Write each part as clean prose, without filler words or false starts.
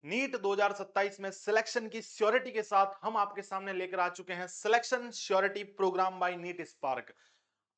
NEET 2027 में selection की surety के साथ हम आपके सामने लेकर आ चुके हैं selection surety program by NEET Spark.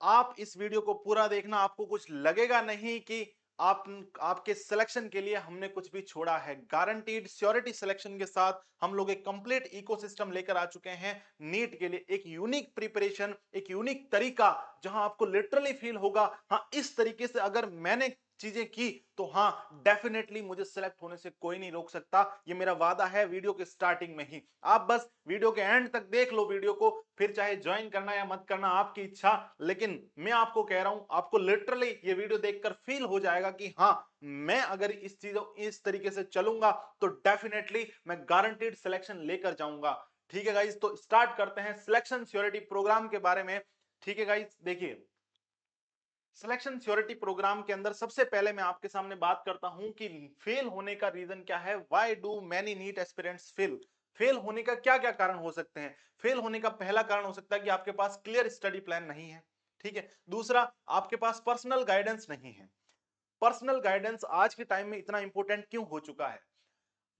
आप इस वीडियो को पूरा देखना, आपको कुछ लगेगा नहीं कि आप आपके सिलेक्शन के लिए हमने कुछ भी छोड़ा है। गारंटीड श्योरिटी सिलेक्शन के साथ हम लोग एक कंप्लीट इकोसिस्टम लेकर आ चुके हैं नीट के लिए। एक यूनिक प्रिपरेशन, एक यूनिक तरीका जहां आपको लिटरली फील होगा हाँ इस तरीके से अगर मैंने चीजें की तो हाँ डेफिनेटली मुझे सिलेक्ट होने से कोई नहीं रोक सकता। ये मेरा वादा है वीडियो के स्टार्टिंग में ही। आप बस वीडियो के एंड तक देख लो वीडियो को, फिर चाहे ज्वाइन करना या मत करना आपकी इच्छा, लेकिन मैं आपको कह रहा हूं आपको लिटरली ये वीडियो देखकर फील हो जाएगा कि हाँ मैं अगर इस चीजों इस तरीके से चलूंगा तो डेफिनेटली मैं गारंटीड सिलेक्शन लेकर जाऊंगा। ठीक है गाइस, तो स्टार्ट करते हैं सिलेक्शन श्योरिटी प्रोग्राम के बारे में। ठीक है गाइस, देखिए सिलेक्शन श्योरिटी प्रोग्राम के अंदर सबसे पहले मैं आपके सामने बात करता हूं कि फेल होने का रीजन क्या है। Why do many NEET aspirants fail? Fail होने का क्या क्या कारण हो सकते हैं? फेल होने का पहला कारण हो सकता है कि आपके पास क्लियर स्टडी प्लान नहीं है। ठीक है, दूसरा आपके पास पर्सनल गाइडेंस नहीं है। पर्सनल गाइडेंस आज के टाइम में इतना इंपॉर्टेंट क्यों हो चुका है?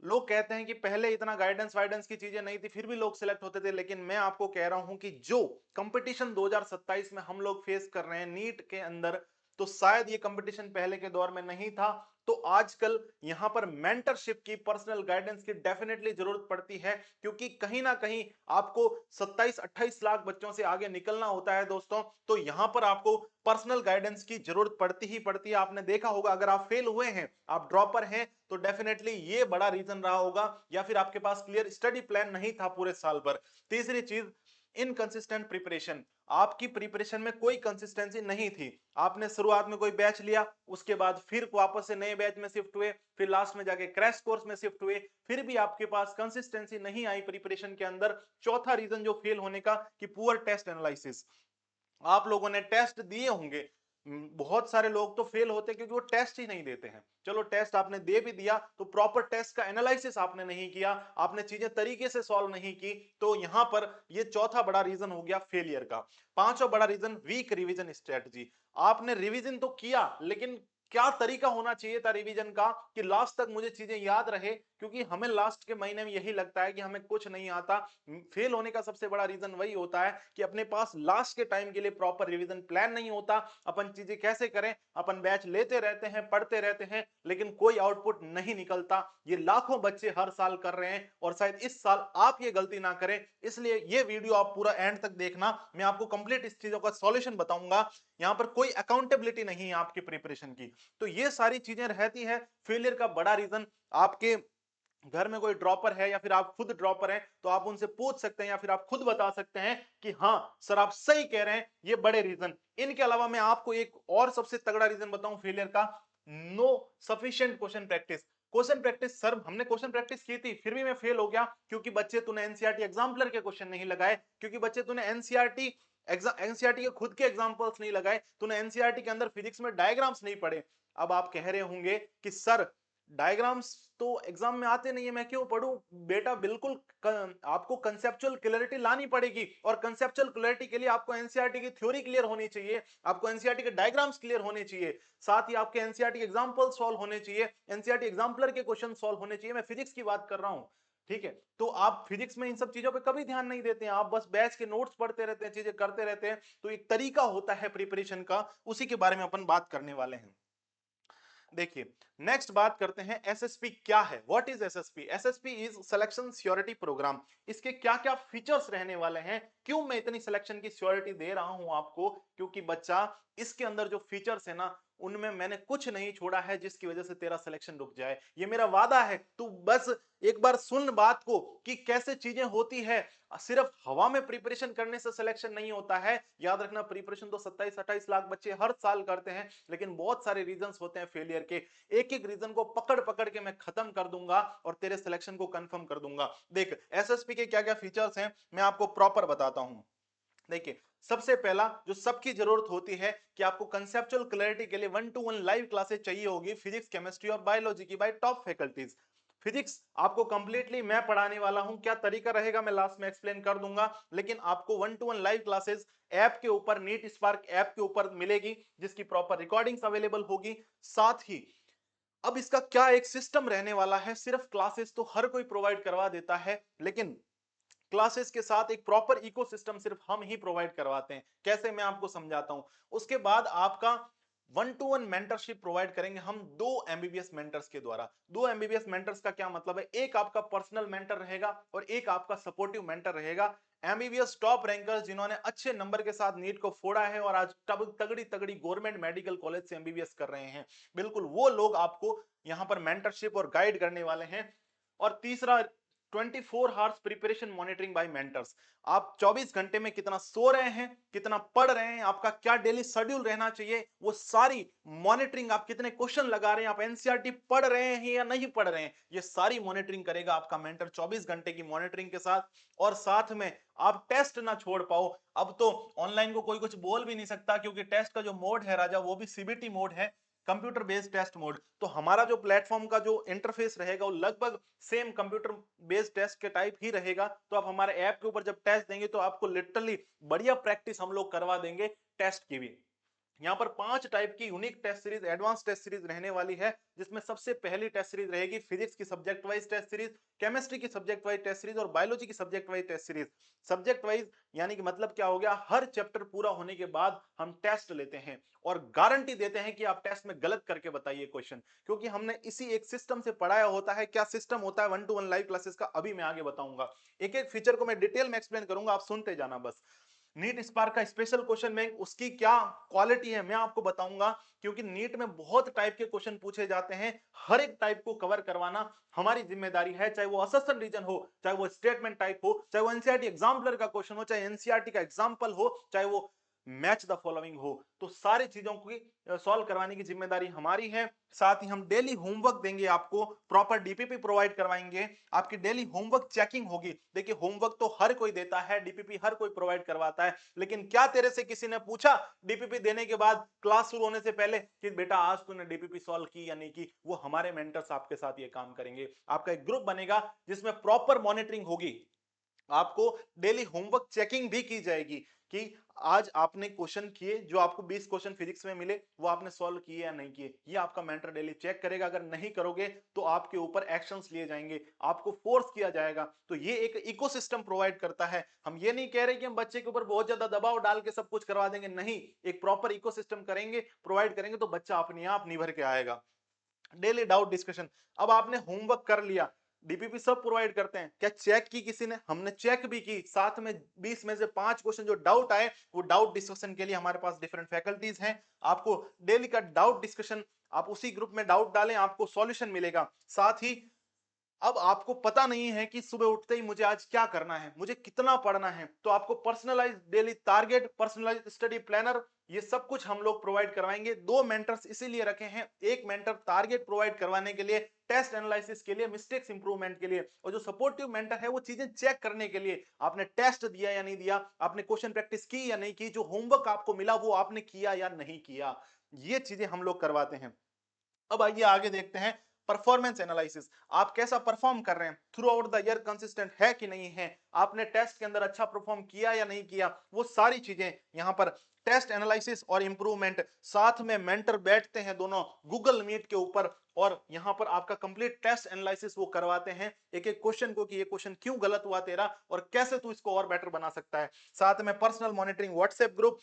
लोग कहते हैं कि पहले इतना गाइडेंस वाइडेंस की चीजें नहीं थी फिर भी लोग सिलेक्ट होते थे, लेकिन मैं आपको कह रहा हूं कि जो कंपटीशन 2027 में हम लोग फेस कर रहे हैं नीट के अंदर, तो शायद ये कंपटीशन पहले के दौर में नहीं था। तो आजकल यहां पर मेंटरशिप की, पर्सनल गाइडेंस की डेफिनेटली जरूरत पड़ती है, क्योंकि कहीं ना कहीं आपको 27-28 लाख बच्चों से आगे निकलना होता है दोस्तों। तो यहां पर आपको पर्सनल गाइडेंस की जरूरत पड़ती ही पड़ती है। आपने देखा होगा अगर आप फेल हुए हैं, आप ड्रॉपर हैं, तो डेफिनेटली ये बड़ा रीजन रहा होगा, या फिर आपके पास क्लियर स्टडी प्लान नहीं था पूरे साल भर। तीसरी चीज, इनकंसिस्टेंट प्रिपरेशन। आपकी प्रिपरेशन में कोई कंसिस्टेंसी नहीं थी। आपने शुरुआत में कोई बैच लिया, उसके बाद फिर वापस से नए बैच में शिफ्ट हुए, फिर लास्ट में जाके क्रैश कोर्स में शिफ्ट हुए, फिर भी आपके पास कंसिस्टेंसी नहीं आई प्रिपरेशन के अंदर। चौथा रीजन जो फेल होने का, कि पुअर टेस्ट एनालिसिस। आप लोगों ने टेस्ट दिए होंगे, बहुत सारे लोग तो फेल होते हैं क्योंकि वो टेस्ट ही नहीं देते हैं। चलो टेस्ट आपने दे भी दिया तो प्रॉपर टेस्ट का एनालिसिस आपने नहीं किया, आपने चीजें तरीके से सॉल्व नहीं की। तो यहां पर ये चौथा बड़ा रीजन हो गया फेलियर का। पांचवा बड़ा रीजन, वीक रिवीजन स्ट्रेटजी। आपने रिवीजन तो किया, लेकिन क्या तरीका होना चाहिए था रिवीजन का कि लास्ट तक मुझे चीजें याद रहे, क्योंकि हमें लास्ट के महीने में यही लगता है कि हमें कुछ नहीं आता। फेल होने का सबसे बड़ा रीजन वही होता है कि अपने पास लास्ट के टाइम के लिए प्रॉपर रिवीजन प्लान नहीं होता। अपन चीजें कैसे करें, अपन बैच लेते रहते हैं, पढ़ते रहते हैं, लेकिन कोई आउटपुट नहीं निकलता। ये लाखों बच्चे हर साल कर रहे हैं और शायद इस साल आप ये गलती ना करें। इसलिए ये वीडियो आप पूरा एंड तक देखना, मैं आपको कंप्लीट इस चीजों का सॉल्यूशन बताऊंगा। यहां पर कोई अकाउंटेबिलिटी नहीं है आपकी प्रिपरेशन की। तो ये सारी चीजें रहती है फेलियर का बड़ा रीजन। आपके घर में कोई ड्रॉपर है या फिर आप खुद ड्रॉपर हैं, तो आप उनसे पूछ सकते हैं या फिर आप खुद बता सकते हैं कि हाँ सर आप सही कह रहे हैं, ये बड़े रीजन। इनके अलावा मैं आपको एक और सबसे तगड़ा रीजन बताऊं फेलियर का, no sufficient question practice. Question practice, sir हमने क्वेश्चन प्रैक्टिस की थी फिर भी मैं फेल हो गया, क्योंकि बच्चे तूने एनसीईआरटी एग्जाम्पलर के क्वेश्चन नहीं लगाए, क्योंकि बच्चे तूने एनसीईआरटी के खुद के एग्जाम्पल्स नहीं लगाए, तूने एनसीईआरटी के अंदर फिजिक्स में डायग्राम्स नहीं पढ़े। अब आप कह रहे होंगे कि सर डायग्राम्स तो एग्जाम में आते नहीं है, मैं क्यों पढूं? बेटा बिल्कुल आपको कंसेप्चुअल क्लैरिटी लानी पड़ेगी, और कंसेप्चुअल क्लैरिटी के लिए आपको एनसीईआरटी की थ्योरी क्लियर होनी चाहिए, आपको एनसीईआरटी के डायग्राम्स क्लियर होने चाहिए, साथ ही आपके एनसीईआरटी एग्जांपल सॉल्व होने चाहिए, एनसीईआरटी एग्जाम्पलर के क्वेश्चन सॉल्व होने चाहिए। मैं फिजिक्स की बात कर रहा हूं। ठीक है, तो आप फिजिक्स में इन सब चीजों पे कभी ध्यान नहीं देते हैं, आप बस बैच के नोट्स पढ़ते रहते हैं, चीजें करते रहते हैं। तो एक तरीका होता है प्रिपरेशन का, उसी के बारे में अपन बात करने वाले हैं। देखिए, नेक्स्ट बात करते हैं एसएसपी क्या है। What is SSP? SSP is selection surety program. इसके क्या क्या फीचर्स रहने वाले हैं, क्यों मैं इतनी सिलेक्शन की श्योरिटी दे रहा हूं आपको? क्योंकि बच्चा इसके अंदर जो फीचर्स है ना, उनमें मैंने कुछ नहीं छोड़ा है जिसकी वजह से तेरा सिलेक्शन रुक जाए। ये मेरा वादा है। तू बस एक बार सुन बात को कि कैसे चीजें होती है। सिर्फ हवा में प्रिपरेशन करने से सिलेक्शन नहीं होता है। याद रखना, प्रिपरेशन तो 27-28 लाख बच्चे हर साल करते हैं, लेकिन बहुत सारे रीजंस होते हैं फेलियर के। एक एक रीजन को पकड़ पकड़ के मैं खत्म कर दूंगा और तेरे सिलेक्शन को कंफर्म कर दूंगा। देख एसएसपी के क्या क्या फीचर्स हैं मैं आपको प्रॉपर बताता हूं। देखिए, सबसे पहला जो सबकी जरूरत होती है कि आपको कंसेप्चुअल क्लैरिटी के लिए 1-to-1 लाइव क्लासेस चाहिए होगी, फिजिक्स, केमिस्ट्री और बायोलॉजी की, बाय टॉप फैकल्टीज। फिजिक्स आपको कंप्लीटली मैं पढ़ाने वाला हूं, क्या तरीका रहेगा मैं लास्ट में एक्सप्लेन कर दूंगा, लेकिन आपको 1-to-1 लाइव क्लासेस ऐप के ऊपर, नीट स्पार्क ऐप के ऊपर मिलेगी, जिसकी प्रॉपर रिकॉर्डिंग्स अवेलेबल होगी। साथ ही अब इसका क्या एक सिस्टम रहने वाला है, सिर्फ क्लासेस तो हर कोई प्रोवाइड करवा देता है, लेकिन क्लासेस के साथ एक प्रॉपर इकोसिस्टम सिर्फ हम ही प्रोवाइड करवाते हैं। कैसे, मैं आपको समझाता हूं। उसके बाद आपका 1-to-1 मेंटरशिप प्रोवाइड करेंगे हम 2 एमबीबीएस मेंटर्स के द्वारा। 2 एमबीबीएस मेंटर्स का क्या मतलब है, एक आपका पर्सनल मेंटर रहेगा और एक आपका सपोर्टिव मेंटर रहेगा। एमबीबीएस टॉप रैंकर्स जिन्होंने अच्छे नंबर के साथ नीट को फोड़ा है और आज तगड़ी तगड़ी गवर्नमेंट मेडिकल कॉलेज से एमबीबीएस कर रहे हैं, बिल्कुल वो लोग आपको यहां पर मेंटरशिप और गाइड करने वाले हैं। और तीसरा, 24 hours preparation monitoring by mentors. आप 24 घंटे में कितना सो रहे हैं, कितना पढ़ रहे हैं, आपका क्या डेली शेड्यूल रहना चाहिए, वो सारी मॉनिटरिंग, आप कितने क्वेश्चन लगा रहे हैं, आप एनसीईआरटी पढ़ रहे हैं या नहीं पढ़ रहे हैं, ये सारी मॉनिटरिंग करेगा आपका मेंटर 24 घंटे की मॉनिटरिंग के साथ। और साथ में आप टेस्ट ना छोड़ पाओ। अब तो ऑनलाइन को कोई कुछ बोल भी नहीं सकता, क्योंकि टेस्ट का जो मोड है राजा, वो भी सीबीटी मोड है, कंप्यूटर बेस्ड टेस्ट मोड। तो हमारा जो प्लेटफॉर्म का जो इंटरफेस रहेगा वो लगभग सेम कंप्यूटर बेस्ड टेस्ट के टाइप ही रहेगा। तो आप हमारे ऐप के ऊपर जब टेस्ट देंगे तो आपको लिटरली बढ़िया प्रैक्टिस हम लोग करवा देंगे टेस्ट की भी। यहाँ पर 5 टाइप की unique test series, advance test series रहने वाली है, जिसमें सबसे पहली टेस्ट सीरीज रहेगी फिजिक्स की subject wise test series, chemistry की सब्जेक्ट वाइज टेस्ट सीरीज और बायोलॉजी की subject wise test series. Subject wise यानी कि मतलब क्या हो गया, हर चैप्टर पूरा होने के बाद हम टेस्ट लेते हैं और गारंटी देते हैं कि आप टेस्ट में गलत करके बताइए क्वेश्चन, क्योंकि हमने इसी एक सिस्टम से पढ़ाया होता है। क्या सिस्टम होता है 1-to-1 लाइव क्लासेस का, अभी मैं आगे बताऊंगा। एक एक फीचर को मैं डिटेल में एक्सप्लेन करूंगा, आप सुनते जाना बस। नीट स्पार्क का स्पेशल क्वेश्चन बैंक, उसकी क्या क्वालिटी है मैं आपको बताऊंगा, क्योंकि नीट में बहुत टाइप के क्वेश्चन पूछे जाते हैं। हर एक टाइप को कवर करवाना हमारी जिम्मेदारी है, चाहे वो अससन रीजन हो, चाहे वो स्टेटमेंट टाइप हो, चाहे वो एनसीईआरटी एग्जाम्पलर का क्वेश्चन हो, चाहे एनसीईआरटी का एग्जाम्पल हो, चाहे वो मैच द फॉलोइंग हो। तो सारी चीजों की सॉल्व करवाने की जिम्मेदारी हमारी है। साथ ही हम डेली होमवर्क देंगे आपको, प्रॉपर डीपीपी प्रोवाइड करवाएंगे, आपकी डेली होमवर्क चेकिंग होगी। देखिए होमवर्क तो हर कोई देता है, डीपीपी हर कोई प्रोवाइड करवाता है, लेकिन क्या तेरे से किसी ने पूछा डीपीपी देने के बाद, क्लास शुरू होने से पहले, कि बेटा आज तूने डीपीपी सॉल्व की या नहीं की? वो हमारे मेंटर्स आपके साथ ये काम करेंगे। आपका एक ग्रुप बनेगा जिसमें प्रॉपर मॉनिटरिंग होगी, आपको डेली होमवर्क चेकिंग भी की जाएगी कि आज आपने क्वेश्चन किए, जो आपको 20 क्वेश्चन फिजिक्स में मिले वो आपने सॉल्व किए या नहीं किए, ये आपका मेंटर डेली चेक करेगा। अगर नहीं करोगे तो आपके ऊपर एक्शंस लिए जाएंगे, आपको फोर्स किया जाएगा। तो ये एक इकोसिस्टम प्रोवाइड करता है। हम ये नहीं कह रहे कि हम बच्चे के ऊपर बहुत ज्यादा दबाव डाल के सब कुछ करवा देंगे, नहीं, एक प्रॉपर इकोसिस्टम करेंगे, प्रोवाइड करेंगे, तो बच्चा अपने आप निभर के आएगा। डेली डाउट डिस्कशन, अब आपने होमवर्क कर लिया, डीपीपी सब प्रोवाइड करते हैं, क्या चेक की किसी ने? हमने चेक भी की, साथ में 20 में से 5 क्वेश्चन जो डाउट आए वो डाउट डिस्कशन के लिए हमारे पास डिफरेंट फैकल्टीज हैं। आपको डेली का डाउट डिस्कशन, आप उसी ग्रुप में डाउट डालें, आपको सॉल्यूशन मिलेगा। साथ ही अब आपको पता नहीं है कि सुबह उठते ही मुझे आज क्या करना है, मुझे कितना पढ़ना है, तो आपको personalise daily target, personalise study planner, ये सब कुछ हम लोग प्रोवाइड करवाएंगे। 2 मेंटर्स इसीलिए रखे हैं, एक मेंटर टारगेट प्रोवाइड करवाने के लिए, टेस्ट एनालिसिस के लिए, मिस्टेक्स इंप्रूवमेंट के लिए, और जो सपोर्टिव मेंटर है वो चीजें चेक करने के लिए, आपने टेस्ट दिया या नहीं दिया, आपने क्वेश्चन प्रैक्टिस की या नहीं की, जो होमवर्क आपको मिला वो आपने किया या नहीं किया, ये चीजें हम लोग करवाते हैं। अब आइए आगे देखते हैं परफॉर्मेंस एनालिसिस, आप कैसा परफॉर्म कर रहे हैं through out the year, consistent है कि नहीं है, आपने टेस्ट के अंदर अच्छा परफॉर्म किया या नहीं किया, वो सारी चीजें यहाँ पर टेस्ट एनालिसिस और इंप्रूवमेंट। साथ में मेंटर बैठते हैं दोनों गूगल मीट के ऊपर और यहाँ पर आपका कंप्लीट टेस्ट एनालिसिस वो करवाते हैं, एक एक क्वेश्चन को कि ये क्वेश्चन क्यों गलत हुआ तेरा और कैसे तू इसको और बेटर बना सकता है। साथ में पर्सनल मॉनिटरिंग व्हाट्सएप ग्रुप।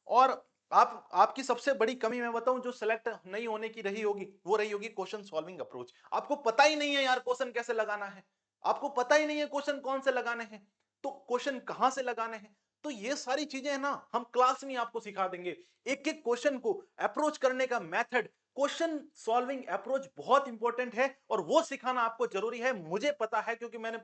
और आप, आपकी सबसे बड़ी कमी मैं बताऊं जो सिलेक्ट नहीं होने की रही होगी, वो रही होगी क्वेश्चन सॉल्विंग अप्रोच। आपको पता ही नहीं है यार क्वेश्चन कैसे लगाना है, आपको पता ही नहीं है क्वेश्चन कौन से लगाने हैं, तो क्वेश्चन कहां से लगाने हैं। तो ये सारी चीजें है ना, हम क्लास में आपको सिखा देंगे, एक एक क्वेश्चन को अप्रोच करने का मेथड, क्वेश्चन सॉल्विंग अप्रोच बहुत इंपॉर्टेंट है और वो सिखाना आपको जरूरी है। मुझे पता है क्योंकि मैंने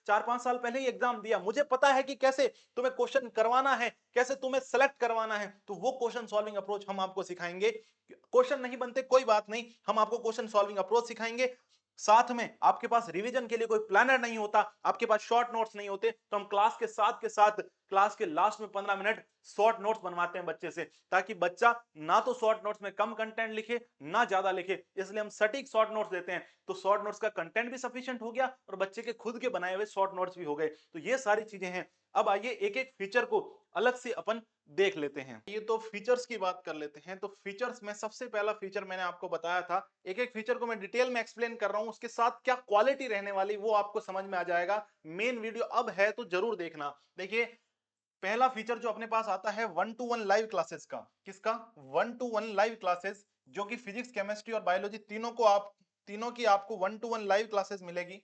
4-5 साल पहले ही एग्जाम दिया, मुझे पता है कि कैसे तुम्हें क्वेश्चन करवाना है, कैसे तुम्हें सेलेक्ट करवाना है, तो वो क्वेश्चन सॉल्विंग अप्रोच हम आपको सिखाएंगे। क्वेश्चन नहीं बनते कोई बात नहीं, हम आपको क्वेश्चन सॉल्विंग अप्रोच सिखाएंगे। साथ में आपके पास रिवीजन के लिए कोई प्लानर नहीं होता, आपके पास शॉर्ट नोट्स नहीं होते, तो हम क्लास के साथ क्लास के लास्ट में 15 मिनट शॉर्ट नोट्स बनवाते हैं बच्चे से, ताकि बच्चा ना तो शॉर्ट नोट्स में कम कंटेंट लिखे ना ज्यादा लिखे, इसलिए हम सटीक शॉर्ट नोट्स देते हैं। तो शॉर्ट नोट्स का कंटेंट भी सफिशिएंट हो गया और बच्चे के खुद के बनाए हुए शॉर्ट नोट्स भी हो गए। तो ये सारी चीजें हैं। अब आइए एक एक फीचर को अलग से अपन देख लेते हैं। ये तो फीचर्स की बात कर लेते हैं। तो फीचर्स में सबसे पहला फीचर मैंने आपको बताया था, एक एक फीचर को मैं डिटेल में एक्सप्लेन कर रहा हूं, उसके साथ क्या क्वालिटी रहने वाली वो आपको समझ में आ जाएगा। मेन वीडियो अब है तो जरूर देखना। देखिए, पहला फीचर जो अपने पास आता है 1-to-1 लाइव क्लासेस का। किसका? 1-to-1 लाइव क्लासेस, जो कि फिजिक्स, केमिस्ट्री और बायोलॉजी तीनों की आपको 1-to-1 लाइव क्लासेस मिलेगी।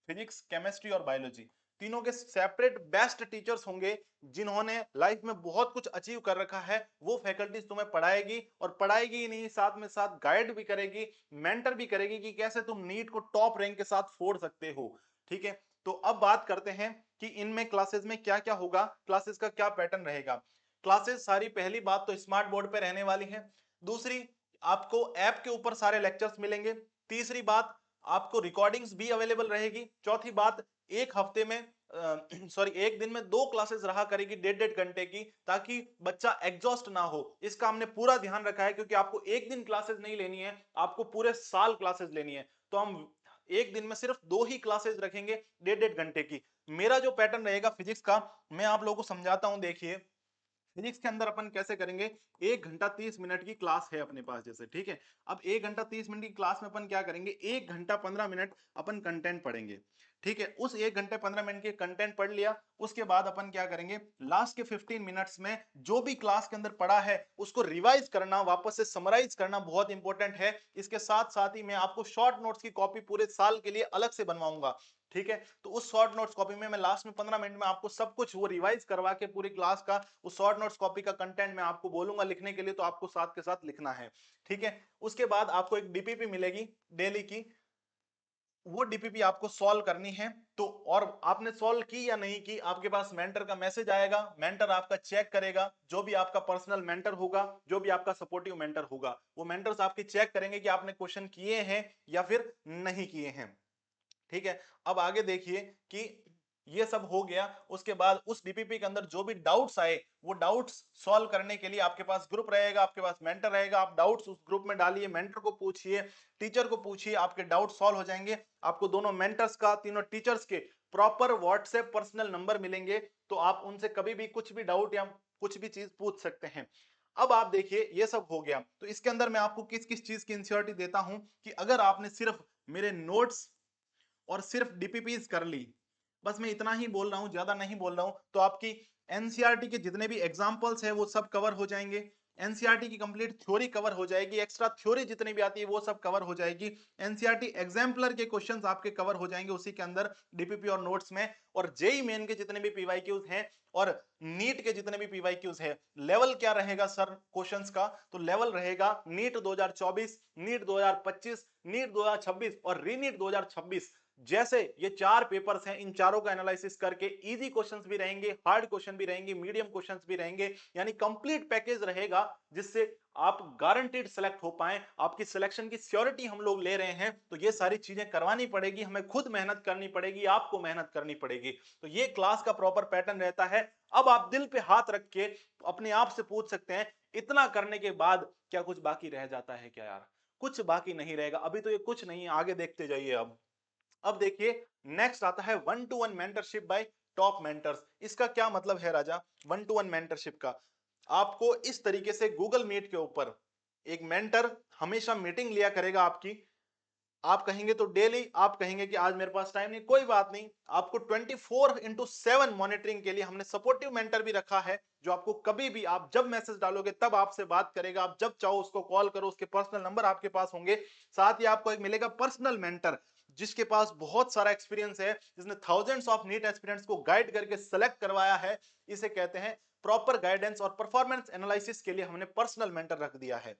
फिजिक्स, केमिस्ट्री और बायोलॉजी तीनों के सेपरेट बेस्ट टीचर्स होंगे, जिन्होंने लाइफ में बहुत कुछ अचीव कर रखा है। वो फैकल्टीज तुम्हें पढ़ाएगी, और पढ़ाएगी ही नहीं, साथ में साथ गाइड भी करेगी, मेंटर भी करेगी कि कैसे तुम नीट को टॉप रैंक के साथ फोड़ सकते हो। ठीक है, तो अब बात करते हैं कि इनमें क्लासेस में क्या क्या होगा, क्लासेस का क्या पैटर्न रहेगा। क्लासेस सारी, पहली बात तो स्मार्ट बोर्ड पे रहने वाली है। दूसरी, आपको ऐप के ऊपर सारे लेक्चर्स मिलेंगे। तीसरी बात, आपको रिकॉर्डिंग्स भी अवेलेबल रहेगी। चौथी बात, एक हफ्ते में सॉरी एक दिन में 2 क्लासेस रहा करेगी 1.5-1.5 घंटे की, ताकि बच्चा एग्जॉस्ट ना हो। इसका हमने पूरा ध्यान रखा है, क्योंकि आपको एक दिन क्लासेस नहीं लेनी है, आपको पूरे साल क्लासेस लेनी है। तो हम एक दिन में सिर्फ 2 ही क्लासेस रखेंगे 1.5-1.5 घंटे की। मेरा जो पैटर्न रहेगा फिजिक्स का, मैं आप लोगों को समझाता हूं। देखिए, फिजिक्स के अंदर अपन कैसे करेंगे, 1 घंटा 30 मिनट की क्लास है अपने पास जैसे, ठीक है। अब 1 घंटा 30 मिनट की क्लास में अपन क्या करेंगे, 1 घंटा 15 मिनट अपन कंटेंट पढ़ेंगे। ठीक है, उस 1 घंटे 15 मिनट के कंटेंट पढ़ लिया, उसके बाद अपन क्या करेंगे, लास्ट के 15 मिनट्स में जो भी क्लास के अंदर पढ़ा है उसको रिवाइज करना, वापस से समराइज करना बहुत इंपॉर्टेंट है। इसके साथ साथ ही मैं आपको शॉर्ट नोट्स की कॉपी पूरे साल के लिए अलग से बनवाऊंगा। ठीक है, तो उस शॉर्ट नोट्स कॉपी में मैं लास्ट में 15 मिनट में आपको सब कुछ वो रिवाइज करवा के पूरी क्लास का उस शॉर्ट नोट्स कॉपी का कंटेंट मैं आपको बोलूंगा लिखने के लिए, तो आपको साथ के साथ लिखना है। ठीक है, उसके बाद आपको एक डीपीपी मिलेगी डेली की, वो डीपीपी आपको सॉल्व करनी है। तो और आपने सॉल्व की या नहीं की, आपके पास मेंटर का मैसेज आएगा, मेंटर आपका चेक करेगा। जो भी आपका पर्सनल मेंटर होगा, जो भी आपका सपोर्टिव मेंटर होगा, वो मेंटर्स आपकी चेक करेंगे कि आपने क्वेश्चन किए हैं या फिर नहीं किए हैं। ठीक है, अब आगे देखिए कि ये सब हो गया। उसके बाद उस डीपीपी के अंदर जो भी डाउट्स आए, वो डाउट्स सॉल्व करने के लिए आपके पास ग्रुप रहेगा, आपके पास मेंटर रहेगा। आप डाउट्स उस ग्रुप में डालिए, मेंटर को पूछिए, टीचर को पूछिए, आपके डाउट सॉल्व हो जाएंगे। आपको दोनों मेंटर्स का, तीनों टीचर्स के प्रॉपर व्हाट्सएप पर्सनल नंबर मिलेंगे, तो आप उनसे कभी भी कुछ भी डाउट या कुछ भी चीज पूछ सकते हैं। अब आप देखिए, ये सब हो गया, तो इसके अंदर मैं आपको किस किस चीज की इंश्योरिटी देता हूं कि अगर आपने सिर्फ मेरे नोट्स और सिर्फ डीपीपीज कर ली, बस मैं इतना ही बोल रहा हूं, ज्यादा नहीं बोल रहा हूं, तो आपकी एनसीईआरटी के जितने भी एग्जांपल्स है वो सब कवर हो जाएंगे। एनसीईआरटी की कंप्लीट थ्योरी कवर हो जाएगी, एक्स्ट्रा थ्योरी जितनी भी आती है वो सब कवर हो जाएगी। एनसीईआरटी एग्जाम्पलर के क्वेश्चंस आपके कवर हो जाएंगे उसी के अंदर, डीपीपी और नोट्स में। और जेई मेन के जितने भी पीवाईक्यूज हैं और नीट के जितने भी पीवाईक्यूज है, लेवल क्या रहेगा सर क्वेश्चंस का, तो लेवल रहेगा नीट 2024, नीट 2025, नीट 2026 और रीनीट 2026। जैसे ये 4 पेपर्स हैं, इन चारों का एनालिसिस करके इजी क्वेश्चंस भी रहेंगे, हार्ड क्वेश्चन भी रहेंगे, मीडियम क्वेश्चंस भी रहेंगे, यानी कंप्लीट पैकेज रहेगा, जिससे आप गारंटीड सेलेक्ट हो पाए। आपकी सिलेक्शन की श्योरिटी हम लोग ले रहे हैं, तो ये सारी चीजें करवानी पड़ेगी, हमें खुद मेहनत करनी पड़ेगी, आपको मेहनत करनी पड़ेगी। तो ये क्लास का प्रॉपर पैटर्न रहता है। अब आप दिल पे हाथ रख के अपने आप से पूछ सकते हैं, इतना करने के बाद क्या कुछ बाकी रह जाता है क्या यार? कुछ बाकी नहीं रहेगा, अभी तो ये कुछ नहीं है, आगे देखते जाइए। अब देखिए, नेक्स्ट आता है 1-to-1 mentorship bye top mentors. इसका क्या मतलब है राजा, 1-to-1 मेंटरशिप का? आपको इस तरीके से गूगल मीट के ऊपर एक मेंटर हमेशा मीटिंग लिया करेगा आपकी। आप कहेंगे तो डेली, आप कहेंगे कि आज मेरे पास टाइम नहीं, कोई बात नहीं, आपको 24/7 मॉनिटरिंग के लिए हमने सपोर्टिव मेंटर भी रखा है, जो आपको कभी भी, आप जब मैसेज डालोगे तब आपसे बात करेगा, आप जब चाहो उसको कॉल करो, उसके पर्सनल नंबर आपके पास होंगे। साथ ही आपको एक मिलेगा पर्सनल मेंटर, जिसके पास बहुत सारा एक्सपीरियंस है, जिसने थाउजेंड्स ऑफ नीट एस्पिरेंट्स को गाइड करके सेलेक्ट करवाया है। इसे कहते हैं प्रॉपर गाइडेंस और परफॉर्मेंस एनालिसिस के लिए हमने पर्सनल मेंटर रख दिया है।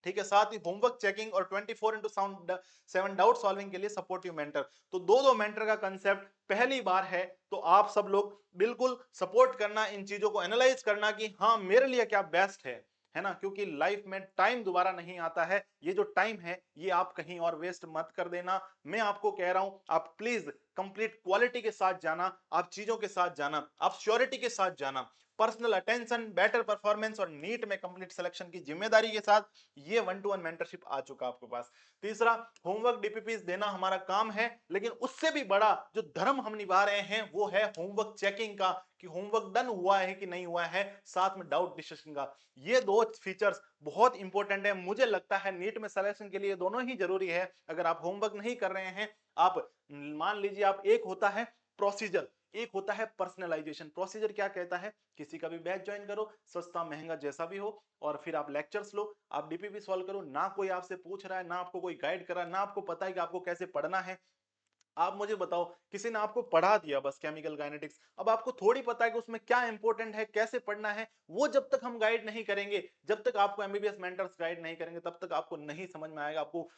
ठीक है, साथ ही होमवर्क चेकिंग और 24/7 डाउट सॉल्विंग के लिए सपोर्टिव मेंटर। तो दो दो मेंटर का कंसेप्ट पहली बार है, तो आप सब लोग बिल्कुल सपोर्ट करना, इन चीजों को एनालाइज करना कि हाँ मेरे लिए क्या बेस्ट है ना, क्योंकि लाइफ में टाइम दोबारा नहीं आता है। ये जो टाइम है ये आप कहीं और वेस्ट मत कर देना। मैं आपको कह रहा हूं, आप प्लीज कंप्लीट क्वालिटी के साथ जाना, आप चीजों के साथ जाना, आप श्योरिटी के साथ जाना, पर्सनल अटेंशन, बेटर परफॉर्मेंस और नीट में कंप्लीट सिलेक्शन की जिम्मेदारी के साथ ये 1-to-1 मेंटरशिप आ चुका आपके पास। तीसरा, होमवर्क डीपीपीस देना हमारा काम है, लेकिन उससे भी बड़ा जो धर्म हम निभा रहे हैं वो है होमवर्क चेकिंग का, कि होमवर्क डन हुआ है कि नहीं हुआ है, साथ में डाउट डिस्कशन का। ये दो फीचर्स बहुत इंपॉर्टेंट है। मुझे लगता है नीट में सिलेक्शन के लिए दोनों ही जरूरी है। अगर आप होमवर्क नहीं कर रहे हैं, आप मान लीजिए, आप एक होता है प्रोसीजर, एक होता है पर्सनलाइजेशन। प्रोसीजर क्या कहता है, किसी का भी बैच ज्वाइन करो, सस्ता महंगा जैसा भी हो, और फिर आप लेक्चर्स लो, आप डीपीपी सॉल्व करो, ना कोई आपसे पूछ रहा है, ना आपको कोई गाइड कर रहा है, ना आपको पता है कि आपको कैसे पढ़ना है। आप मुझे बताओ, किसी ने आपको पढ़ा दिया बस केमिकल काइनेटिक्स, अब आपको थोड़ी पता है कि उसमें क्या इंपॉर्टेंट है, कैसे पढ़ना है। वो जब तक हम गाइड नहीं करेंगे, जब तक आपको एमबीबीएस मेंटर्स गाइड नहीं करेंगे, तब तक आपको नहीं समझ में आएगा। आपको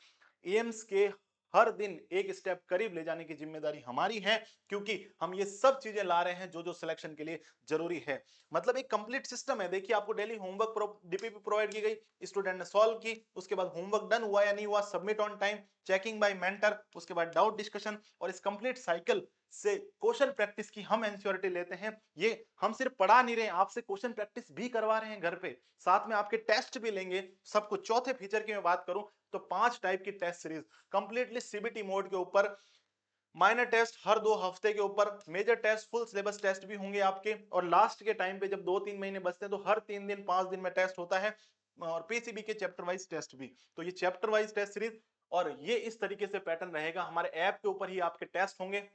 एम्स के हर दिन एक स्टेप करीब ले जाने की जिम्मेदारी हमारी है, क्योंकि हम ये सब चीजें ला रहे हैं जो जो सिलेक्शन के लिए जरूरी है। मतलब एक कंप्लीट सिस्टम है। देखिए, आपको डेली होमवर्क डीपीपी प्रोवाइड की गई, स्टूडेंट ने सॉल्व की, उसके बाद होमवर्क डन हुआ या नहीं हुआ, submit on time, checking by mentor, उसके बाद डाउट डिस्कशन, और इस कंप्लीट साइकिल से क्वेश्चन प्रैक्टिस की हम एंश्योरिटी लेते हैं। ये हम सिर्फ पढ़ा नहीं रहे, आपसे क्वेश्चन प्रैक्टिस भी करवा रहे हैं घर पे, साथ में आपके टेस्ट भी लेंगे सब कुछ। चौथे फीचर की मैं बात करूं तो 5 टाइप की test series completely CBT mode के ऊपर, माइनर टेस्ट हर 2 हफ्ते के ऊपर, major test full syllabus test भी होंगे आपके, और लास्ट के टाइम पे जब 2-3 महीने बचते हैं तो हर 3 दिन 5 दिन में टेस्ट होता है, और पीसीबी के चैप्टर वाइज टेस्ट भी। तो ये चैप्टर वाइज टेस्ट सीरीज, और ये इस तरीके से पैटर्न रहेगा, हमारे ऐप के ऊपर ही आपके टेस्ट होंगे।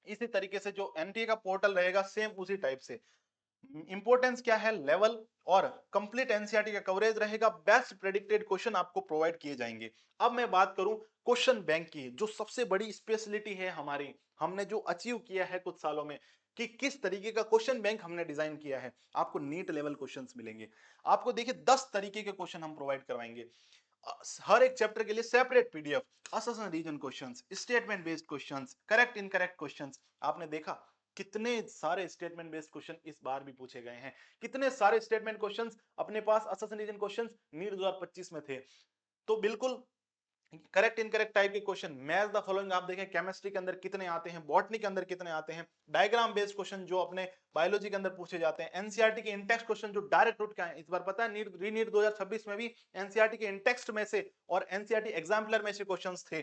इसी तरीके से जो एनटीए का पोर्टल रहेगा सेम उसी टाइप से। इंपॉर्टेंस क्या है, लेवल और कंप्लीट एनसीईआरटी का कवरेज रहेगा, बेस्ट प्रेडिक्टेड क्वेश्चन आपको प्रोवाइड किए जाएंगे। अब मैं बात करूं क्वेश्चन बैंक की, जो सबसे बड़ी स्पेशलिटी है हमारी, हमने जो अचीव किया है कुछ सालों में, कि किस तरीके का क्वेश्चन बैंक हमने डिजाइन किया है। आपको नीट लेवल क्वेश्चंस मिलेंगे। आपको देखिए 10 तरीके के क्वेश्चन हम प्रोवाइड करवाएंगे, हर एक चैप्टर के लिए separate PDF, assertion reason questions, statement based questions, correct incorrect questions. आपने देखा कितने सारे स्टेटमेंट बेस्ड क्वेश्चन इस बार भी पूछे गए हैं, कितने सारे स्टेटमेंट क्वेश्चंस अपने पास अससन रीजन क्वेश्चंस नीट 2025 में थे। तो बिल्कुल करेक्ट इनकरेक्ट टाइप के क्वेश्चन, मैच द फॉलोइंग आप देखें केमिस्ट्री के अंदर कितने आते हैं, बॉटनी के अंदर कितने आते हैं, डायग्राम बेस्ड क्वेश्चन जो अपने बायोलॉजी के अंदर पूछे जाते हैं, एनसीईआरटी के इंटेक्स्ट क्वेश्चन जो डायरेक्ट रूट का है। इस बार पता है नीट रीनीट 2026 में भी एनसीईआरटी के इंटेक्स्ट में से और एनसीईआरटी एग्जाम्पलर में से क्वेश्चंस थे।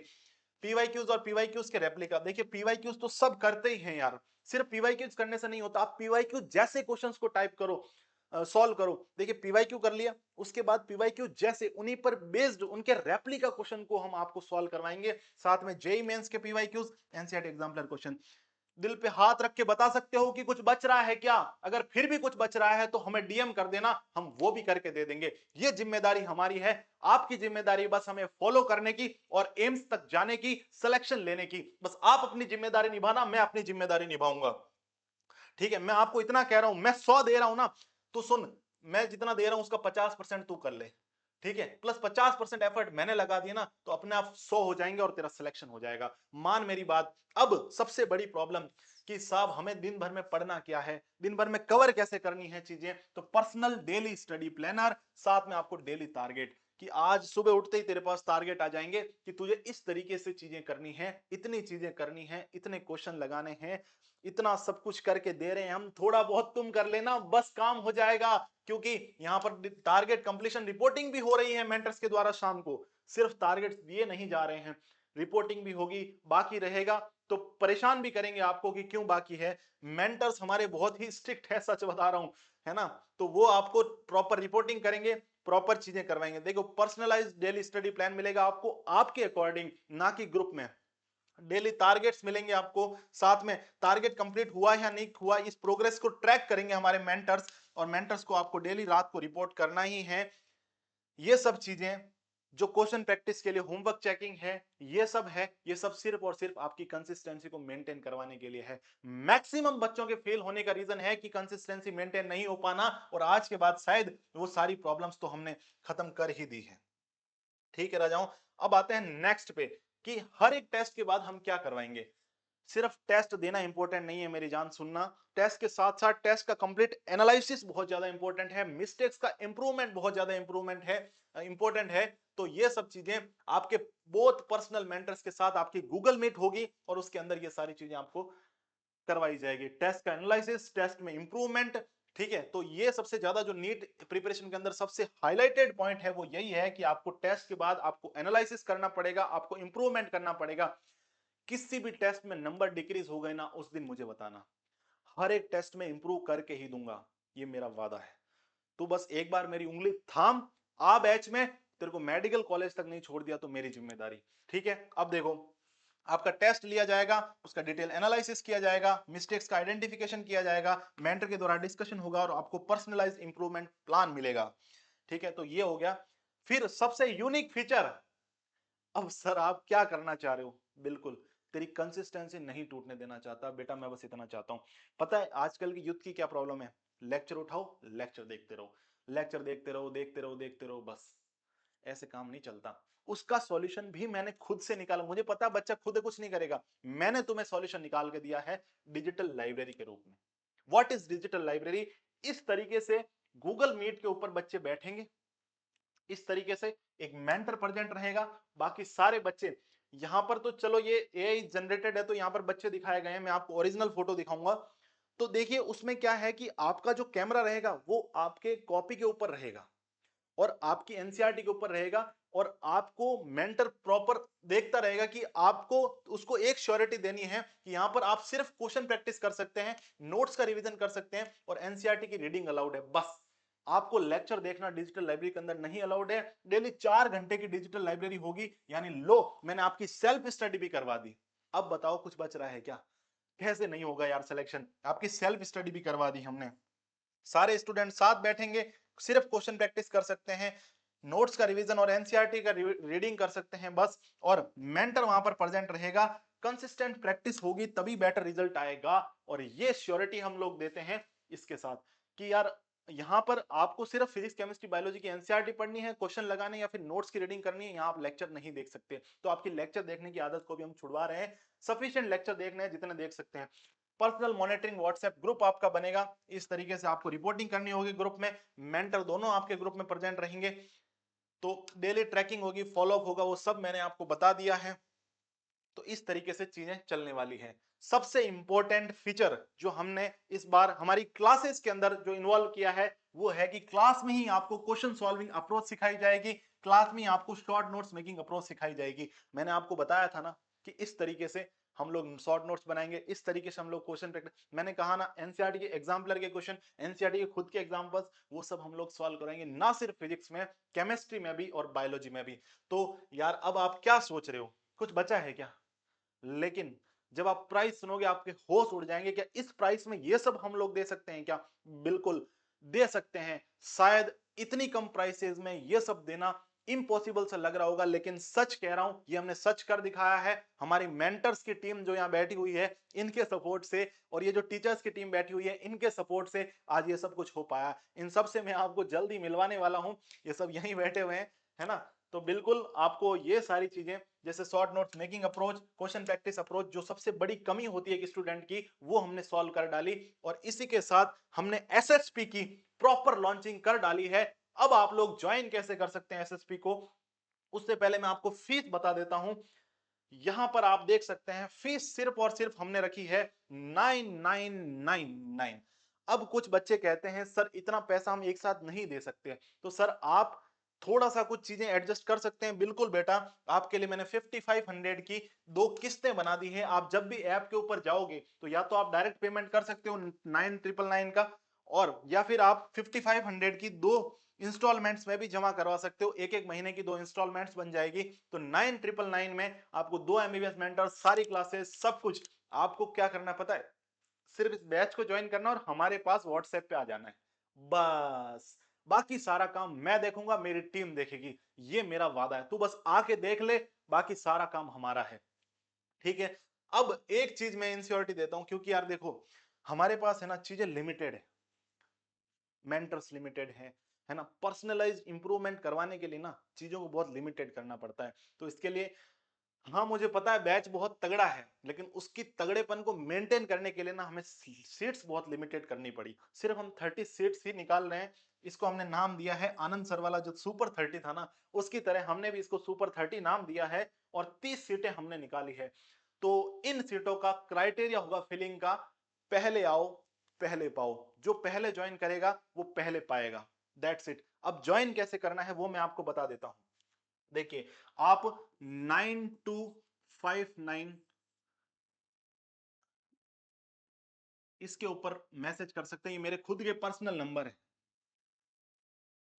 पीवाईक्यूज और पीवाईक्यूज के रेप्लिका, देखिए पीवाईक्यूज तो सब करते ही हैं यार, सिर्फ पीवाईक्यूज करने से नहीं होता, आप पीवाईक्यू जैसे क्वेश्चंस को टाइप करो, सॉल्व करो। देखिए पीवाईक्यू कर लिया, उसके बाद पीवाईक्यू जैसे उन्हीं पर बेस्ड उनके रेप्लिका क्वेश्चन को हम आपको सॉल्व करवाएंगे, साथ में जेई मेंस के पीवाईक्यूज, एनसीईआरटी एग्जाम्पलर क्वेश्चन। दिल पे हाथ रख के बता सकते हो कि कुछ बच रहा है क्या? अगर फिर भी कुछ बच रहा है तो हमें डीएम कर देना, हम वो भी करके दे देंगे। ये जिम्मेदारी हमारी है। आपकी जिम्मेदारी बस हमें फॉलो करने की और एम्स तक जाने की, सिलेक्शन लेने की। बस आप अपनी जिम्मेदारी निभाना, मैं अपनी जिम्मेदारी निभाऊंगा। ठीक है, मैं आपको इतना कह रहा हूं, मैं 100 दे रहा हूं ना, तो सुन, मैं जितना दे रहा हूं उसका 50% तू कर ले। ठीक है, प्लस 50% एफर्ट मैंने लगा दिया ना, तो अपने आप 100 हो जाएंगे और तेरा सिलेक्शन हो जाएगा। मान मेरी बात। अब सबसे बड़ी प्रॉब्लम कि साहब हमें दिन भर में पढ़ना क्या है, दिन भर में कवर कैसे करनी है चीजें, तो पर्सनल डेली स्टडी प्लानर, साथ में आपको डेली टारगेट, कि आज सुबह उठते ही तेरे पास टारगेट आ जाएंगे कि तुझे इस तरीके से चीजें करनी है, इतनी चीजें करनी है, इतने क्वेश्चन लगाने हैं, इतना सब कुछ करके दे रहे हैं हम, थोड़ा बहुत तुम कर लेना, बस काम हो जाएगा। क्योंकि यहाँ पर टारगेट कंप्लीशन रिपोर्टिंग भी हो रही है मेंटर्स के द्वारा शाम को, सिर्फ टारगेट दिए नहीं जा रहे हैं, रिपोर्टिंग भी होगी, बाकी रहेगा। तो परेशान भी करेंगे आपको कि क्यों बाकी है। मेंटर्स हमारे बहुत ही स्ट्रिक्ट है, सच बता रहा हूं, है ना। तो वो आपको प्रॉपर रिपोर्टिंग करेंगे, प्रॉपर चीजें करवाएंगे। देखो पर्सनलाइज्ड डेली स्टडी प्लान मिलेगा आपको, आपके अकॉर्डिंग, ना कि ग्रुप में। डेली टारगेट्स मिलेंगे आपको, साथ में टारगेट कंप्लीट हुआ या नहीं हुआ इस प्रोग्रेस को ट्रैक करेंगे हमारे मेंटर्स, और मेंटर्स को आपको डेली रात को रिपोर्ट करना ही है। ये सब चीजें जो क्वेश्चन प्रैक्टिस के लिए होमवर्क चेकिंग है, ये सब है, ये सब सिर्फ और सिर्फ आपकी कंसिस्टेंसी को मेंटेन करवाने के लिए है। मैक्सिमम बच्चों के फेल होने का रीजन है कि कंसिस्टेंसी मेंटेन नहीं हो पाना, और आज के बाद शायद वो सारी प्रॉब्लम्स तो हमने खत्म कर ही दी है। ठीक है राजाओं, अब आते हैं नेक्स्ट पे, कि हर एक टेस्ट के बाद हम क्या करवाएंगे। सिर्फ टेस्ट देना इंपॉर्टेंट नहीं है मेरी जान, सुनना, टेस्ट के साथ साथ टेस्ट का कंप्लीट एनालिसिस बहुत ज्यादा इंपॉर्टेंट है, मिस्टेक्स का इंप्रूवमेंट बहुत ज्यादा इंप्रूवमेंट है, इंपॉर्टेंट है। तो ये सब चीजें आपके बोथ पर्सनल मेंटर्स के साथ आपकी गूगल मीट होगी और उसके अंदर ये सारी चीजें आपको करवाई जाएगी। टेस्ट का एनालिसिस, टेस्ट में इंप्रूवमेंट, ठीक है। तो ये सबसे ज्यादा जो नीट प्रिपरेशन के अंदर सबसे हाईलाइटेड पॉइंट है वो यही है कि आपको टेस्ट के बाद आपको एनालिसिस करना पड़ेगा, आपको इंप्रूवमेंट करना पड़ेगा। किसी भी टेस्ट में नंबर डिक्रीज हो गए ना, उस दिन मुझे बताना, हर एक टेस्ट में इंप्रूव करके ही दूंगा, ये मेरा वादा है। तू बस एक बार मेरी उंगली थाम, आ बैच में, तेरे को मेडिकल कॉलेज तक नहीं छोड़ दिया तो मेरी जिम्मेदारी, ठीक है। अब देखो, आपका टेस्ट लिया जाएगा, उसका डिटेल एनालिसिस किया जाएगा, मिस्टेक्स का आइडेंटिफिकेशन किया जाएगा, मेंटर के द्वारा डिस्कशन होगा और आपको पर्सनलाइज इंप्रूवमेंट प्लान मिलेगा, ठीक है। तो ये हो गया। फिर सबसे यूनिक फीचर, अब सर आप क्या करना चाह रहे हो, बिल्कुल तेरी कंसिस्टेंसी नहीं टूटने देना चाहता बेटा, मैं बस इतना चाहता हूं। पता है आजकल की यूथ की क्या प्रॉब्लम है, लेक्चर उठाओ, लेक्चर देखते रहो, लेक्चर देखते रहो, देखते रहो, देखते रहो, बस ऐसे काम नहीं चलता। उसका सॉल्यूशन भी मैंने खुद से निकाला, मुझे पता है बच्चा खुद कुछ नहीं करेगा, मैंने तुम्हें सॉल्यूशन निकाल के दिया है डिजिटल लाइब्रेरी के रूप में। What is digital library? इस तरीके से गूगल मीट के ऊपर बच्चे बैठेंगे, इस तरीके से एक मेंटर प्रेजेंट रहेगा, बाकी सारे बच्चे यहां पर, तो चलो ये एआई जनरेटेड है तो यहां पर बच्चे दिखाए गए हैं, मैं आपको ओरिजिनल फोटो दिखाऊंगा। तो देखिए उसमें क्या है कि आपका जो कैमरा रहेगा वो आपके कॉपी के ऊपर रहेगा और आपकी एनसीईआरटी के ऊपर रहेगा, और आपको मेंटर प्रॉपर देखता रहेगा कि आपको उसको एक श्योरिटी देनी है कि यहां पर आप सिर्फ क्वेश्चन प्रैक्टिस कर सकते हैं, नोट्स का रिवीजन कर सकते हैं और एनसीईआरटी की रीडिंग अलाउड है, बस। आपको लेक्चर देखना डिजिटल लाइब्रेरी के अंदर नहीं अलाउड है। डेली 4 घंटे की डिजिटल लाइब्रेरी होगी, यानी लो मैंने आपकी सेल्फ स्टडी भी करवा दी। अब बताओ कुछ बच रहा है क्या? कैसे नहीं होगा यार सिलेक्शन, आपकी सेल्फ स्टडी भी करवा दी हमने। सारे स्टूडेंट साथ बैठेंगे, सिर्फ क्वेश्चन प्रैक्टिस कर सकते हैं, नोट्स का रिवीजन और एनसीईआरटी का रीडिंग कर सकते हैं बस, और मेंटर वहां पर प्रेजेंट रहेगा। कंसिस्टेंट प्रैक्टिस होगी तभी बेटर रिजल्ट आएगा, और ये श्योरिटी हम लोग देते हैं इसके साथ कि यार यहाँ पर आपको सिर्फ फिजिक्स केमिस्ट्री बायोलॉजी की एनसीईआरटी पढ़नी है, क्वेश्चन लगाने या फिर नोट्स की रीडिंग करनी है, यहाँ आप लेक्चर नहीं देख सकते। तो आपकी लेक्चर देखने की आदत को भी हम छुड़वा रहे हैं, सफिशिएंट लेक्चर देखने हैं जितने देख सकते हैं। पर्सनल मॉनिटरिंग व्हाट्सएप ग्रुप आपका बनेगा, इस तरीके से आपको रिपोर्टिंग करनी होगी ग्रुप में, मेंटर दोनों आपके ग्रुप में प्रेजेंट रहेंगे, तो डेली ट्रैकिंग होगी, फॉलोअप होगा, वो सब मैंने आपको बता दिया है। तो इस तरीके से चीजें चलने वाली है। सबसे इंपॉर्टेंट फीचर जो हमने इस बार हमारी क्लासेस के अंदर जो इन्वॉल्व किया है वो है कि क्लास में ही आपको क्वेश्चन सॉल्विंग अप्रोच सिखाई जाएगी, क्लास में ही आपको शॉर्ट नोट्स मेकिंग अप्रोच सिखाई जाएगी। मैंने आपको बताया था ना कि इस तरीके से हम लोग शॉर्ट नोट्स बनाएंगे, इस तरीके से हम लोग क्वेश्चन प्रैक्टिस, मैंने कहा ना एनसीईआरटी के एग्जाम्पलर के क्वेश्चन, एनसीईआरटी के खुद के एग्जांपल्स, वो सब हम लोग सॉल्व कराएंगे, ना सिर्फ फिजिक्स में, केमिस्ट्री में भी और बायोलॉजी में भी। तो यार अब आप क्या सोच रहे हो, कुछ बचा है क्या? लेकिन जब आप प्राइस सुनोगे आपके होश उड़ जाएंगे, क्या इस प्राइस में ये सब हम लोग दे सकते हैं क्या? बिल्कुल दे सकते हैं। शायद इतनी कम प्राइसेस में ये सब देना इम्पॉसिबल सा लग रहा होगा, लेकिन सच कह रहा हूं, ये हमने सच कर दिखाया है। हमारी मेंटर्स की टीम जो यहाँ बैठी हुई है इनके सपोर्ट से, और ये जो टीचर्स की टीम बैठी हुई है इनके सपोर्ट से आज ये सब कुछ हो पाया। इन सब से मैं आपको जल्दी मिलवाने वाला हूं, ये सब यहीं बैठे हुए हैं, है ना। तो बिल्कुल आपको ये सारी चीजें, जैसे short notes making approach, question practice approach, जो सबसे बड़ी कमी होती है एक स्टूडेंट की, वो हमने सॉल्व कर डाली, और इसी के साथ हमने एसएसपी की प्रॉपर लॉन्चिंग कर डाली है। अब आप लोग ज्वाइन कैसे कर सकते हैं एसएसपी को, उससे पहले मैं आपको फीस बता देता हूं। यहां पर आप देख सकते हैं फीस सिर्फ और सिर्फ हमने रखी है 9999। अब कुछ बच्चे कहते हैं सर इतना पैसा हम एक साथ नहीं दे सकते, तो सर आप थोड़ा सा कुछ चीजें एडजस्ट कर सकते हैं। बिल्कुल बेटा, आपके लिए मैंने 5500 की 2 किस्तें बना दी है। आप जब भी ऐप के ऊपर जाओगे तो या तो आप डायरेक्ट पेमेंट कर सकते हो 9999 का, और या फिर आप 5500 की 2 इंस्टॉलमेंट्स में भी जमा करवा सकते हो, एक एक महीने की 2 इंस्टॉलमेंट्स बन जाएगी। तो 9999 में आपको 2 MBBS मेंटर, सारी क्लासेस, सब कुछ। आपको क्या करना पता है, सिर्फ इस बैच को ज्वाइन करना और हमारे पास व्हाट्सएप पे आ जाना है, बस। बाकी सारा काम मैं देखूंगा, मेरी टीम देखेगी, ये मेरा वादा है। तू बस आके देख ले, बाकी सारा काम हमारा है, ठीक है। अब एक चीज मैं इंश्योरिटी देता हूं, क्योंकि यार देखो हमारे पास है ना चीजें लिमिटेड है, मेंटर्स लिमिटेड है ना। पर्सनलाइज इंप्रूवमेंट करवाने के लिए ना चीजों को बहुत लिमिटेड करना पड़ता है। तो इसके लिए हाँ मुझे पता है बैच बहुत तगड़ा है, लेकिन उसकी तगड़ेपन को मेंटेन करने के लिए ना हमें सीट्स बहुत लिमिटेड करनी पड़ी। सिर्फ हम 30 सीट्स ही निकाल रहे हैं, इसको हमने नाम दिया है आनंद सर वाला जो सुपर 30 था ना, उसकी तरह हमने भी इसको सुपर 30 नाम दिया है और 30 सीटें हमने निकाली है। तो इन सीटों का क्राइटेरिया होगा फिलिंग का, पहले आओ पहले पाओ, जो पहले ज्वाइन करेगा वो पहले पाएगा, दैट्स इट। अब ज्वाइन कैसे करना है वो मैं आपको बता देता हूं। देखिए, आप 9259 इसके ऊपर मैसेज कर सकते हैं। ये मेरे खुद के पर्सनल नंबर है,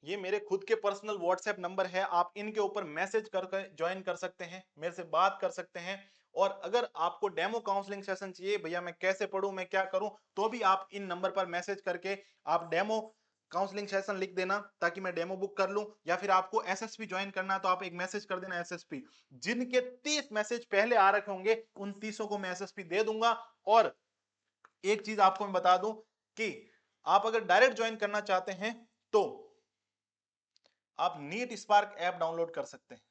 ये मेरे खुद के पर्सनल व्हाट्सएप नंबर है। आप इनके ऊपर मैसेज करके ज्वाइन कर सकते हैं, मेरे से बात कर सकते हैं। और अगर आपको डेमो काउंसलिंग सेशन चाहिए, भैया मैं कैसे पढ़ूं, मैं क्या करूं, तो भी आप इन नंबर पर मैसेज करके आप डेमो काउंसलिंग सेशन लिख देना ताकि मैं डेमो बुक कर लूं। या फिर आपको एसएसपी ज्वाइन करना है तो आप एक मैसेज कर देना एसएसपी। जिनके 30 मैसेज पहले आ रखे होंगे उन 30 को मैं एसएसपी दे दूंगा। और एक चीज आपको मैं बता दूं कि आप अगर डायरेक्ट ज्वाइन करना चाहते हैं तो आप नीट स्पार्क ऐप डाउनलोड कर सकते हैं।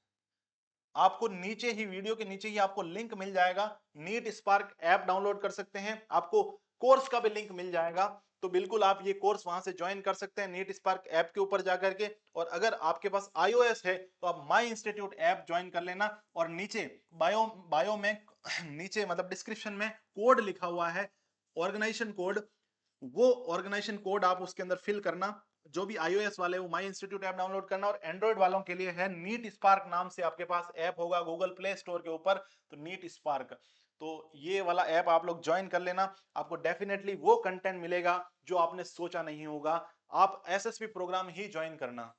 आपको नीचे ही, वीडियो के नीचे ही आपको लिंक मिल जाएगा, नीट स्पार्क ऐप डाउनलोड कर सकते हैं। आपको कोर्स का भी लिंक मिल जाएगा, तो बिल्कुल आप ये कोर्स वहां से ज्वाइन कर सकते हैं नीट स्पार्क ऐप के ऊपर जाकर के। और अगर आपके पास iOS है तो आप माई इंस्टीट्यूट ऐप ज्वाइन कर लेना। और नीचे बायो बायो में नीचे मतलब डिस्क्रिप्शन में कोड लिखा हुआ है, ऑर्गेनाइजेशन कोड, वो ऑर्गेनाइजेशन कोड आप उसके अंदर फिल करना। जो भी iOS वाले वो माई इंस्टीट्यूट ऐप डाउनलोड करना। और एंड्रॉइड वालों के लिए है नीट स्पार्क नाम से आपके पास ऐप होगा गूगल प्ले स्टोर के ऊपर, तो नीट स्पार्क, तो ये वाला ऐप आप लोग ज्वाइन कर लेना। आपको डेफिनेटली वो कंटेंट मिलेगा जो आपने सोचा नहीं होगा। आप एसएसपी प्रोग्राम ही ज्वाइन करना,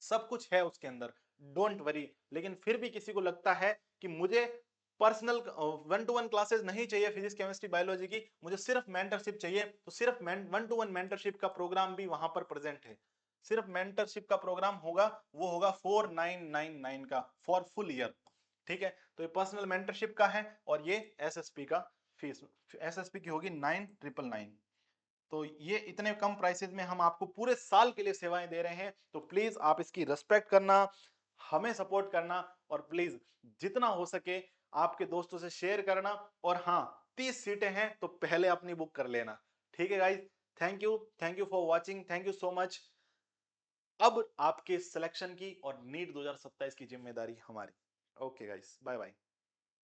सब कुछ है उसके अंदर, डोंट वरी। लेकिन फिर भी किसी को लगता है कि मुझे पर्सनल 1-to-1 क्लासेस नहीं चाहिए फिजिक्स केमिस्ट्री बायोलॉजी की, मुझे सिर्फ मेंटरशिप चाहिए, तो सिर्फ 1-to-1 मेंटरशिप का प्रोग्राम भी वहां पर प्रेजेंट है। सिर्फ मेंटरशिप का प्रोग्राम होगा, वो होगा 4999 का फॉर फुल ईयर। ठीक है, तो ये पर्सनल मेंटरशिप का है और ये एसएसपी का फीस, एसएसपी की होगी 9999। तो ये इतने कम प्राइसेस में हम आपको पूरे साल के लिए सेवाएं दे रहे हैं, तो प्लीज आप इसकी रिस्पेक्ट करना, हमें सपोर्ट करना, और प्लीज जितना हो सके आपके दोस्तों से शेयर करना। और हाँ, 30 सीटें हैं तो पहले अपनी बुक कर लेना। ठीक है guys, thank you for watching, thank you so much. अब आपके सिलेक्शन की और नीट 2027 की जिम्मेदारी हमारी। Okay guys, bye bye.